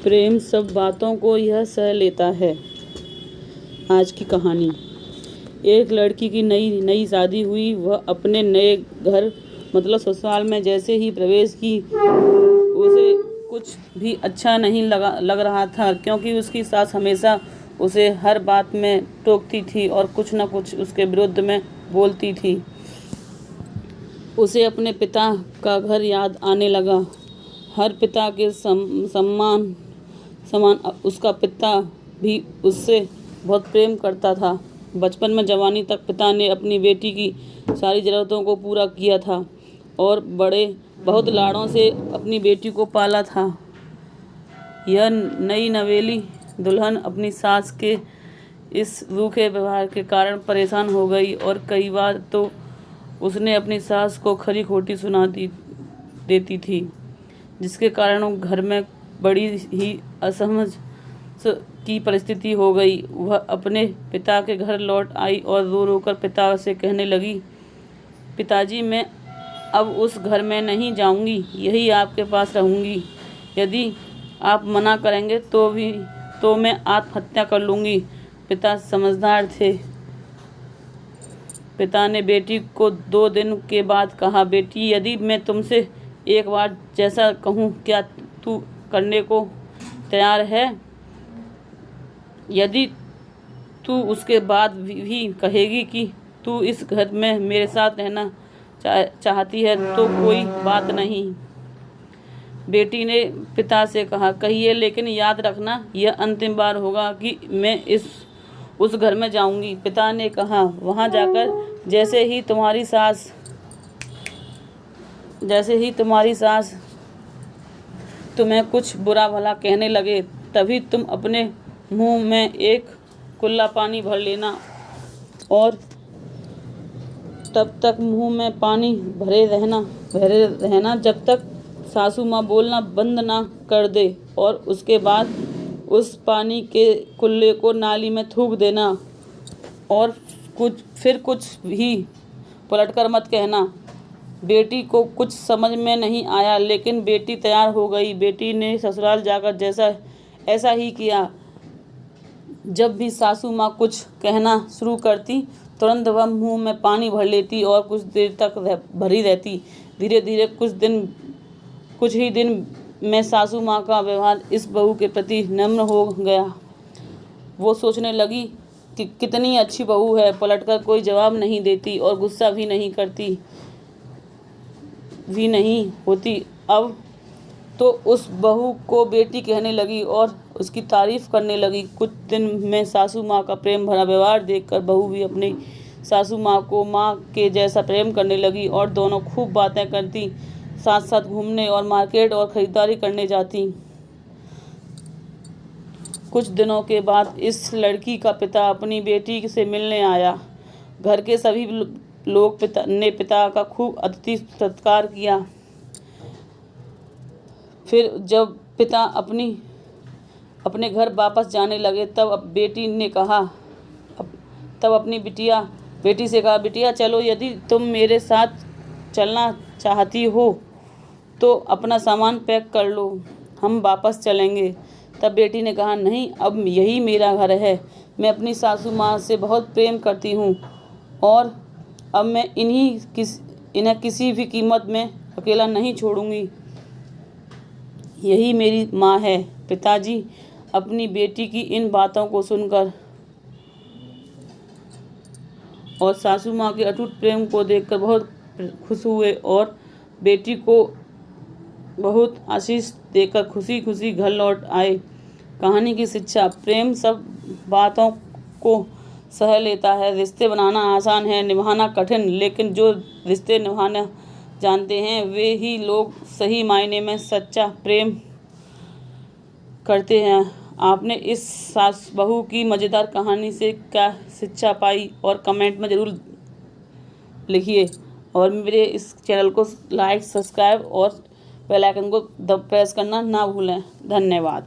प्रेम सब बातों को यह सह लेता है। आज की कहानी। एक लड़की की नई नई शादी हुई। वह अपने नए घर मतलब ससुराल में जैसे ही प्रवेश की उसे कुछ भी अच्छा नहीं लग रहा था, क्योंकि उसकी सास हमेशा उसे हर बात में टोकती थी और कुछ न कुछ उसके विरुद्ध में बोलती थी। उसे अपने पिता का घर याद आने लगा। हर पिता के समान उसका पिता भी उससे बहुत प्रेम करता था। बचपन में जवानी तक पिता ने अपनी बेटी की सारी ज़रूरतों को पूरा किया था और बहुत लाड़ों से अपनी बेटी को पाला था। यह नई नवेली दुल्हन अपनी सास के इस रूखे व्यवहार के कारण परेशान हो गई और कई बार तो उसने अपनी सास को खरी खोटी सुना देती थी, जिसके कारण घर में बड़ी ही असमंजस की परिस्थिति हो गई। वह अपने पिता के घर लौट आई और रो रो कर पिता से कहने लगी, पिताजी, मैं अब उस घर में नहीं जाऊंगी, यही आपके पास रहूंगी। यदि आप मना करेंगे तो मैं आत्महत्या कर लूँगी। पिता समझदार थे। पिता ने बेटी को 2 दिन के बाद कहा, बेटी, यदि मैं तुमसे एक बार जैसा कहूँ क्या तू करने को तैयार है? यदि तू उसके बाद भी कहेगी कि तू इस घर में मेरे साथ रहना चाहती है तो कोई बात नहीं। बेटी ने पिता से कहा, कहिए, लेकिन याद रखना यह अंतिम बार होगा कि मैं उस घर में जाऊंगी। पिता ने कहा, वहां जाकर जैसे ही तुम्हारी सास तुम्हें कुछ बुरा भला कहने लगे, तभी तुम अपने मुंह में एक कुल्ला पानी भर लेना और तब तक मुंह में पानी भरे रहना जब तक सासू माँ बोलना बंद ना कर दे, और उसके बाद उस पानी के कुल्ले को नाली में थूक देना और फिर कुछ भी पलटकर मत कहना। बेटी को कुछ समझ में नहीं आया, लेकिन बेटी तैयार हो गई। बेटी ने ससुराल जाकर ऐसा ही किया। जब भी सासू माँ कुछ कहना शुरू करती, तुरंत वह मुंह में पानी भर लेती और कुछ देर तक भरी रहती। धीरे धीरे कुछ ही दिन में सासू माँ का व्यवहार इस बहू के प्रति नम्र हो गया। वो सोचने लगी कि कितनी अच्छी बहू है, पलटकर कोई जवाब नहीं देती और गुस्सा भी नहीं होती। अब तो उस बहू को बेटी कहने लगी और उसकी तारीफ करने लगी। कुछ दिन में सासू माँ का प्रेम भरा व्यवहार देखकर बहू भी अपनी सासू माँ को माँ के जैसा प्रेम करने लगी और दोनों खूब बातें करती, साथ साथ घूमने और मार्केट और खरीदारी करने जाती। कुछ दिनों के बाद इस लड़की का पिता अपनी बेटी से मिलने आया। घर के सभी लोग पिता का खूब अतिथि सत्कार किया। फिर जब पिता अपने घर वापस जाने लगे, तब अपनी बेटी से कहा, बिटिया, चलो, यदि तुम मेरे साथ चलना चाहती हो तो अपना सामान पैक कर लो, हम वापस चलेंगे। तब बेटी ने कहा, नहीं, अब यही मेरा घर है। मैं अपनी सासू माँ से बहुत प्रेम करती हूँ और अब मैं इन्हें किसी भी कीमत में अकेला नहीं छोड़ूंगी। यही मेरी माँ है। पिताजी अपनी बेटी की इन बातों को सुनकर और सासू माँ के अटूट प्रेम को देखकर बहुत खुश हुए और बेटी को बहुत आशीष देकर खुशी खुशी घर लौट आए। कहानी की शिक्षा। प्रेम सब बातों को सह लेता है। रिश्ते बनाना आसान है, निभाना कठिन, लेकिन जो रिश्ते निभाना जानते हैं वे ही लोग सही मायने में सच्चा प्रेम करते हैं। आपने इस सास बहू की मज़ेदार कहानी से क्या शिक्षा पाई और कमेंट में ज़रूर लिखिए, और मेरे इस चैनल को लाइक, सब्सक्राइब और बेल आइकन को प्रेस करना ना भूलें। धन्यवाद।